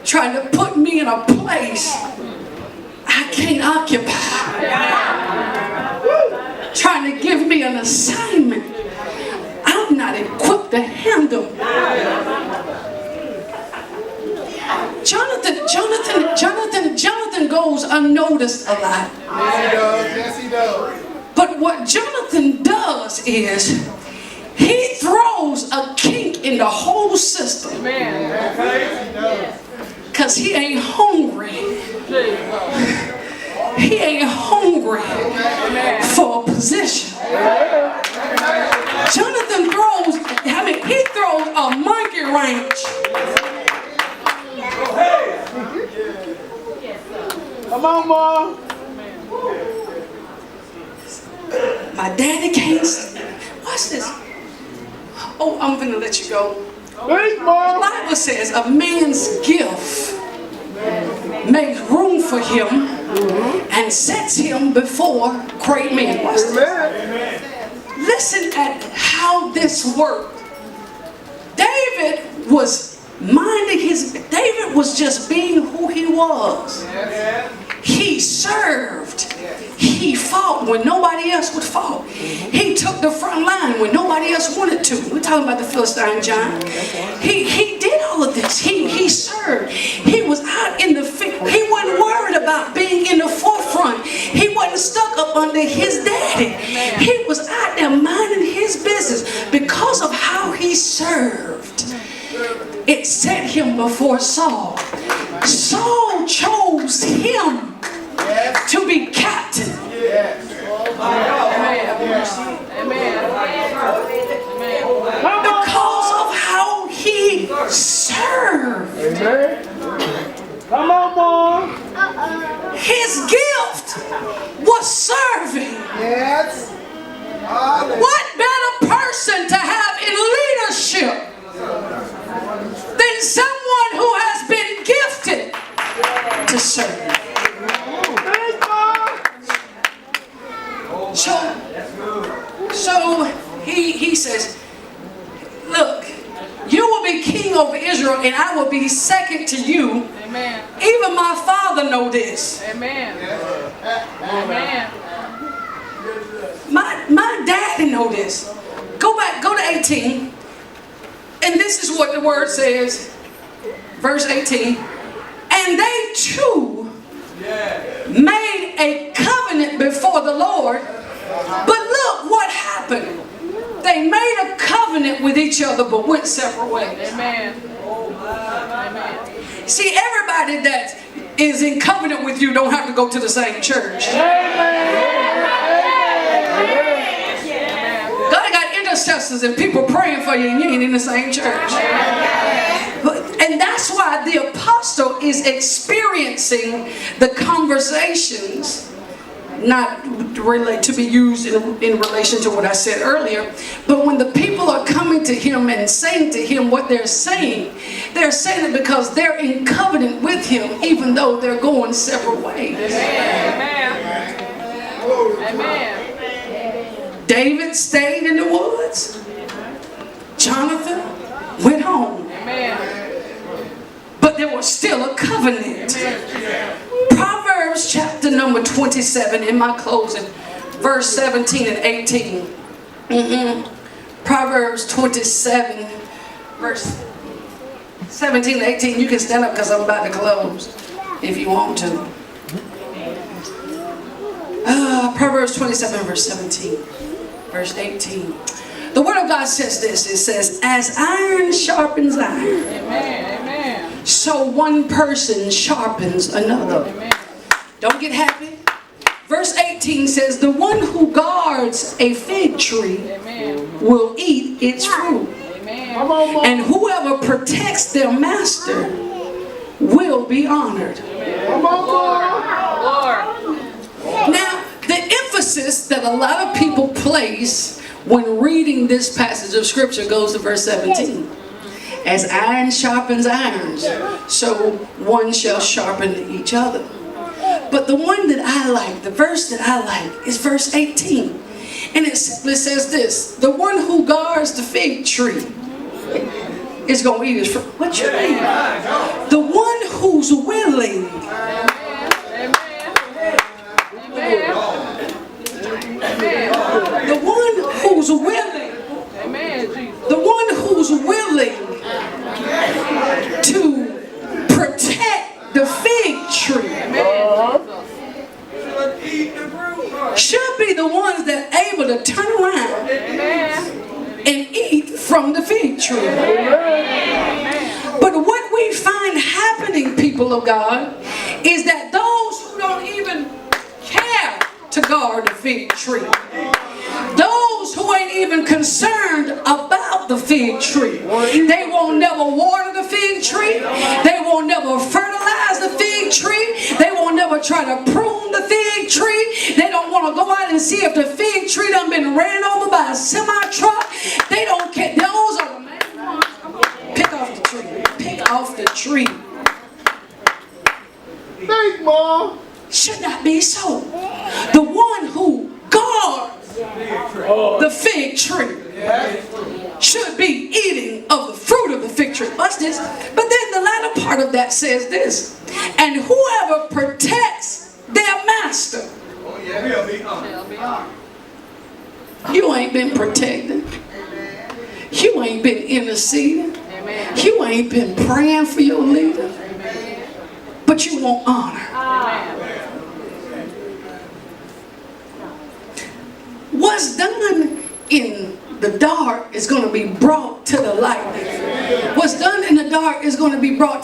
trying to put me in a place I can't occupy. Trying to give me an assignment I'm not equipped to handle. Jonathan goes unnoticed a lot. Yes, he does. But what Jonathan does is he throws a kink in the whole system. Because he ain't hungry. He ain't hungry for a position. Jonathan he throws a monkey wrench. Come on, Mom. My daddy can't. Watch this. Oh, I'm gonna let you go. Thanks, Mom. The Bible says a man's gift makes room for him and sets him before great men. Watch this. Listen at how this worked. David was just being who he was. He served. He fought when nobody else would fight. He took the front line when nobody else wanted to. We're talking about the Philistine giant. He did all of this. He served. He was out in the field. He wasn't worried about being in the forefront. He wasn't stuck up under his daddy. He was out there minding his business because of how he served. It set him before Saul. Saul chose him to be captain. Because of how he served. Come on, Mom. His gift was serving. Yes. What better person to have in leadership than someone who has been gifted to serve? So he says, look, you will be king over Israel and I will be second to you. Amen. Even my father know this. Amen. Amen. My daddy know this. Go to 18. And this is what the word says. Verse 18. And they too made a covenant before the Lord. But look what happened. They made a covenant with each other but went separate ways. Amen. Amen. See, everybody that is in covenant with you don't have to go to the same church. God got intercessors and people praying for you and you ain't in the same church. And that's why the apostle is experiencing the conversations, not to be used in relation to what I said earlier, but when the people are coming to him and saying to him what they're saying it because they're in covenant with him, even though they're going separate ways. Amen. Amen. David stayed in the woods. Jonathan went home. Amen. But there was still a covenant. Proverbs chapter number 27 in my closing, verse 17 and 18. Proverbs 27, verse 17 and 18. You can stand up because I'm about to close if you want to. Proverbs 27, verse 17, verse 18. The word of God says this. It says, as iron sharpens iron. Amen. Amen. So one person sharpens another. Amen. Don't get happy. Verse 18 says, the one who guards a fig tree will eat its fruit. Amen. And whoever protects their master will be honored. Lord. Now, the emphasis that a lot of people place when reading this passage of scripture goes to verse 17. As iron sharpens iron, so one shall sharpen each other. But the one that I like, the verse that I like, is verse 18. And it simply says this: the one who guards the fig tree is going to eat his fruit. What you mean? The one who's willing. The one who's willing. The one who's willing to protect the fig tree should be the ones that are able to turn around and eat from the fig tree. But what we find happening, people of God, is that those who don't even care to guard the fig tree, those who ain't even concerned about the fig tree, they won't never water the fig tree, they won't never fertilize the fig tree, they won't never try to prune the fig tree, they don't want to go out and see if the fig tree done been ran over by a semi-truck. They don't care. Those are the main ones. Come on. Pick off the tree. Pick off the tree. Thanks, Mom. Should not be so. The one who guards the fig tree should be eating of the fruit of the fig tree. Watch this. But then the latter part of that says this: and whoever protects their master. You ain't been protecting. You ain't been interceding. You ain't been praying for your leader. But you want honor. What's done in the dark is going to be brought to the light. What's done in the dark is going to be brought